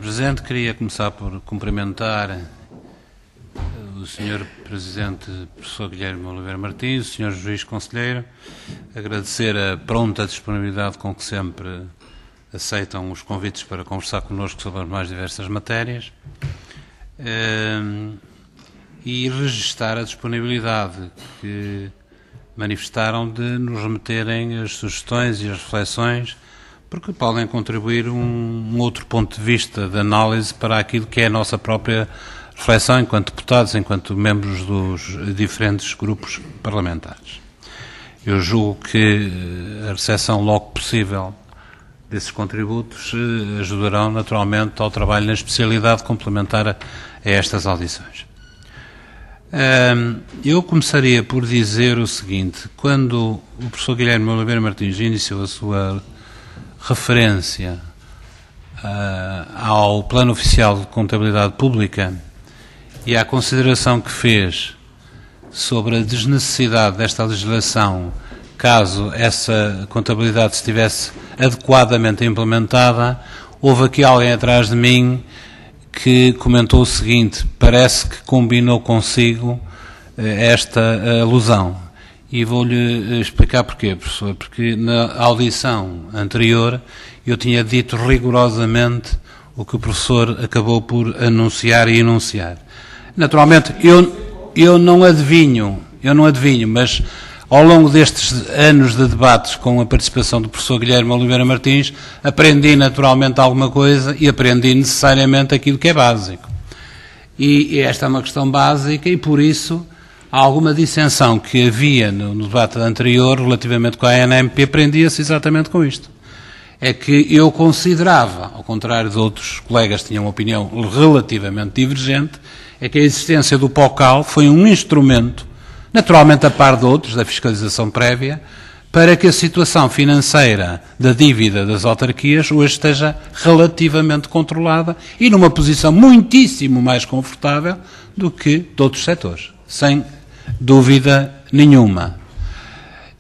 Presidente. Queria começar por cumprimentar o Sr. Presidente, Professor Guilherme Oliveira Martins, o Sr. Juiz Conselheiro, agradecer a pronta disponibilidade com que sempre aceitam os convites para conversar connosco sobre as mais diversas matérias e registar a disponibilidade que manifestaram de nos remeterem as sugestões e as reflexões, porque podem contribuir um outro ponto de vista de análise para aquilo que é a nossa própria reflexão enquanto deputados, enquanto membros dos diferentes grupos parlamentares. Eu julgo que a recepção logo possível desses contributos ajudarão naturalmente ao trabalho na especialidade complementar a estas audições. Eu começaria por dizer o seguinte: quando o professor Guilherme Oliveira Martins iniciou a sua referência ao Plano Oficial de Contabilidade Pública e à consideração que fez sobre a desnecessidade desta legislação caso essa contabilidade estivesse adequadamente implementada, houve aqui alguém atrás de mim que comentou o seguinte: parece que combinou consigo esta alusão. E vou-lhe explicar porquê, professor. Porque na audição anterior eu tinha dito rigorosamente o que o professor acabou por anunciar e enunciar. Naturalmente, eu não adivinho, mas ao longo destes anos de debates com a participação do professor Guilherme Oliveira Martins, aprendi naturalmente alguma coisa e aprendi necessariamente aquilo que é básico. E esta é uma questão básica e, por isso, há alguma dissensão que havia no debate anterior relativamente com a ANMP prendia-se exatamente com isto. É que eu considerava, ao contrário de outros colegas que tinham uma opinião relativamente divergente, é que a existência do POCAL foi um instrumento, naturalmente a par de outros, da fiscalização prévia, para que a situação financeira da dívida das autarquias hoje esteja relativamente controlada e numa posição muitíssimo mais confortável do que de outros setores, sem dúvida nenhuma.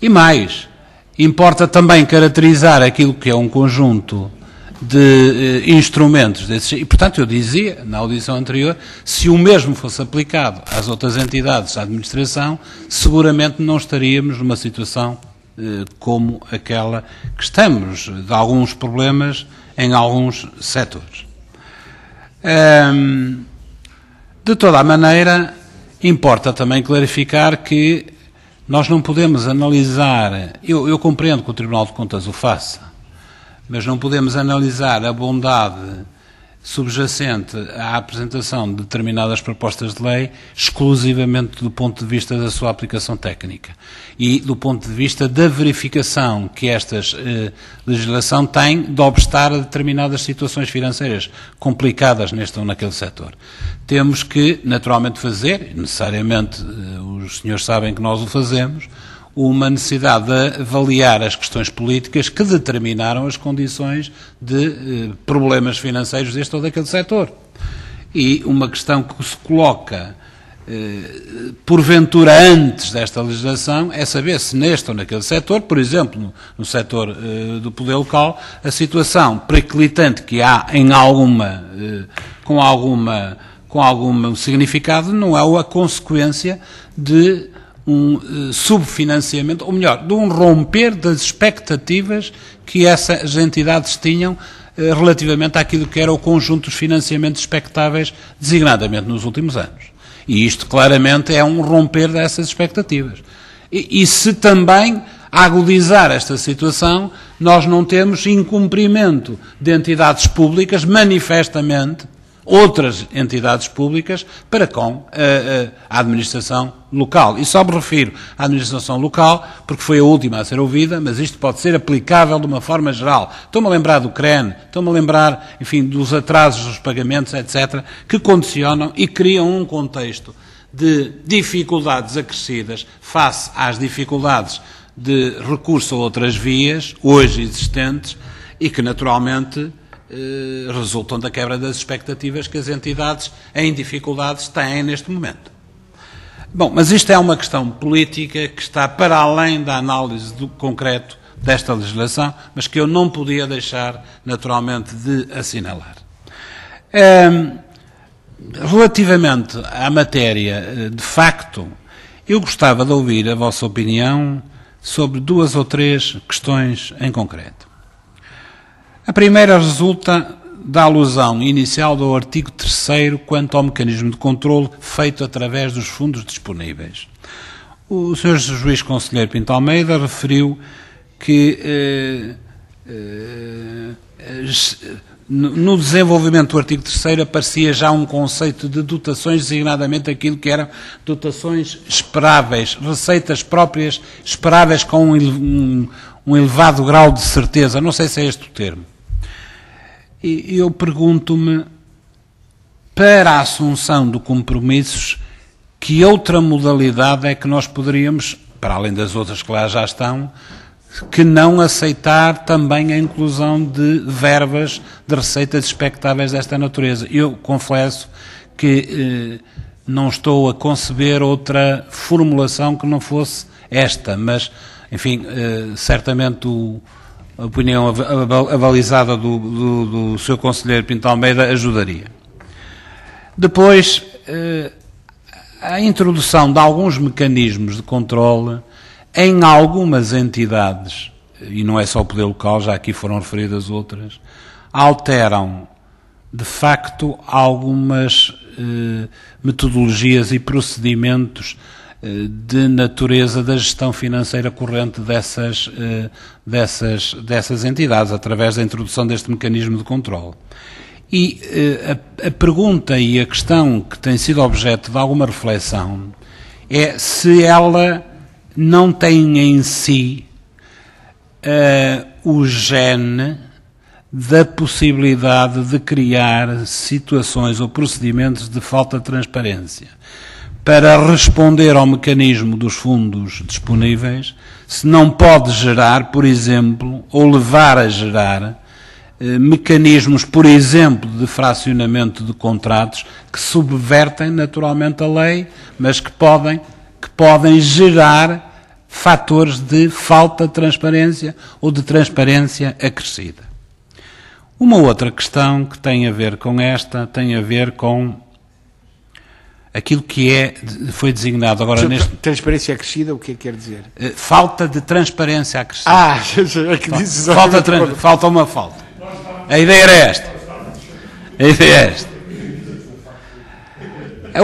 E mais, importa também caracterizar aquilo que é um conjunto de instrumentos desses, e portanto eu dizia na audição anterior, se o mesmo fosse aplicado às outras entidades da administração, seguramente não estaríamos numa situação como aquela que estamos, de alguns problemas em alguns setores. De toda a maneira, importa também clarificar que nós não podemos analisar, eu compreendo que o Tribunal de Contas o faça, mas não podemos analisar a bondade subjacente à apresentação de determinadas propostas de lei exclusivamente do ponto de vista da sua aplicação técnica e do ponto de vista da verificação que esta legislação tem de obstar a determinadas situações financeiras complicadas neste ou naquele setor. Temos que, naturalmente, fazer, necessariamente os senhores sabem que nós o fazemos, uma necessidade de avaliar as questões políticas que determinaram as condições de problemas financeiros deste ou daquele setor. E uma questão que se coloca, porventura, antes desta legislação, é saber se neste ou naquele setor, por exemplo, no setor do poder local, a situação periclitante que há em com algum significado não é a consequência de um subfinanciamento, ou melhor, de um romper das expectativas que essas entidades tinham relativamente àquilo que era o conjunto dos financiamentos expectáveis, designadamente nos últimos anos. E isto claramente é um romper dessas expectativas. E se também agudizar esta situação, nós não temos incumprimento de entidades públicas, manifestamente, outras entidades públicas para com a administração local. E só me refiro à administração local porque foi a última a ser ouvida, mas isto pode ser aplicável de uma forma geral. Estou-me a lembrar do CREN, estou-me a lembrar, enfim, dos atrasos dos pagamentos, etc., que condicionam e criam um contexto de dificuldades acrescidas face às dificuldades de recurso a outras vias, hoje existentes, e que naturalmente resultam da quebra das expectativas que as entidades em dificuldades têm neste momento. Bom, mas isto é uma questão política que está para além da análise do concreto desta legislação, mas que eu não podia deixar naturalmente de assinalar. Relativamente à matéria, de facto, eu gostava de ouvir a vossa opinião sobre 2 ou 3 questões em concreto. A primeira resulta da alusão inicial do artigo 3º quanto ao mecanismo de controle feito através dos fundos disponíveis. O Sr. Juiz Conselheiro Pinto Almeida referiu que no desenvolvimento do artigo 3º aparecia já um conceito de dotações, designadamente aquilo que eram dotações esperáveis, receitas próprias esperáveis com um elevado grau de certeza. Não sei se é este o termo. E eu pergunto-me, para a assunção de compromissos, que outra modalidade é que nós poderíamos, para além das outras que lá já estão, que não aceitar também a inclusão de verbas de receitas expectáveis desta natureza. Eu confesso que não estou a conceber outra formulação que não fosse esta, mas, enfim, certamente a opinião avalizada do Sr. Conselheiro Pinto Almeida ajudaria. Depois, a introdução de alguns mecanismos de controle em algumas entidades, e não é só o poder local, já aqui foram referidas outras, alteram, de facto, algumas metodologias e procedimentos de natureza da gestão financeira corrente dessas entidades, através da introdução deste mecanismo de controle. E a pergunta e a questão que tem sido objeto de alguma reflexão é se ela não tem em si o gene da possibilidade de criar situações ou procedimentos de falta de transparência. Para responder ao mecanismo dos fundos disponíveis, se não pode gerar, por exemplo, ou levar a gerar mecanismos, por exemplo, de fracionamento de contratos que subvertem naturalmente a lei, mas que podem gerar fatores de falta de transparência ou de transparência acrescida. Uma outra questão que tem a ver com esta, tem a ver com aquilo que foi designado agora neste... Transparência acrescida, o que é que quer dizer? Falta de transparência acrescida. É que dizes... Falta uma falta. A ideia era esta. A ideia é esta. A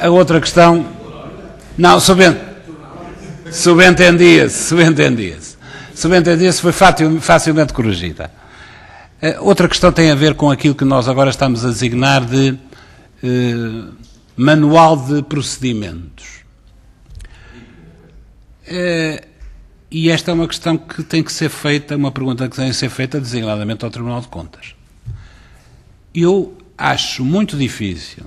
outra questão... Não, subentendia-se. Foi facilmente corrigida. Outra questão tem a ver com aquilo que nós agora estamos a designar de manual de procedimentos. E esta é uma questão que tem que ser feita, uma pergunta que tem que ser feita designadamente ao Tribunal de Contas. Eu acho muito difícil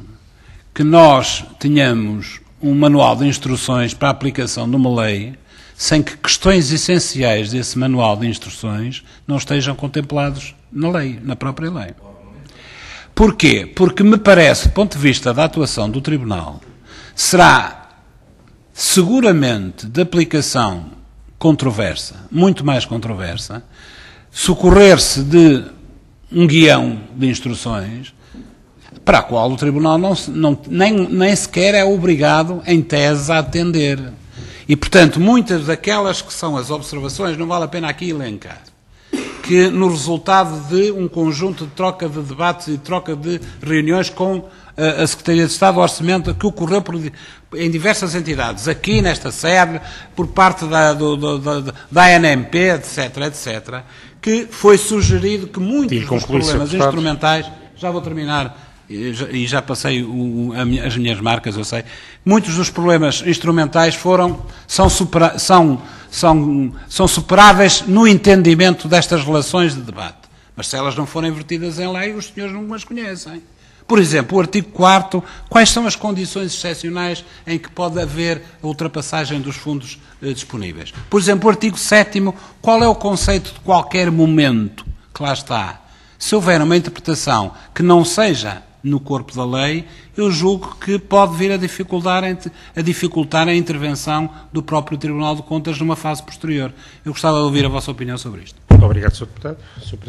que nós tenhamos um manual de instruções para a aplicação de uma lei sem que questões essenciais desse manual de instruções não estejam contemplados na lei, na própria lei. Porquê? Porque me parece, do ponto de vista da atuação do Tribunal, será seguramente de aplicação controversa, muito mais controversa, socorrer-se de um guião de instruções para a qual o Tribunal nem sequer é obrigado, em tese, a atender. E, portanto, muitas daquelas que são as observações, não vale a pena aqui elencar, que no resultado de um conjunto de troca de debates e troca de reuniões com a Secretaria de Estado do Orçamento, que ocorreu em diversas entidades, aqui nesta sede, por parte da ANMP, etc., que foi sugerido que muitos dos problemas instrumentais, já vou terminar, e já passei as minhas marcas, eu sei, muitos dos problemas instrumentais são superáveis no entendimento destas relações de debate. Mas se elas não forem vertidas em lei, os senhores não as conhecem. Por exemplo, o artigo 4º, quais são as condições excepcionais em que pode haver a ultrapassagem dos fundos disponíveis? Por exemplo, o artigo 7º, qual é o conceito de qualquer momento que lá está? Se houver uma interpretação que não seja no corpo da lei, eu julgo que pode vir a dificultar a intervenção do próprio Tribunal de Contas numa fase posterior. Eu gostava de ouvir a vossa opinião sobre isto. Muito obrigado, Sr. Deputado.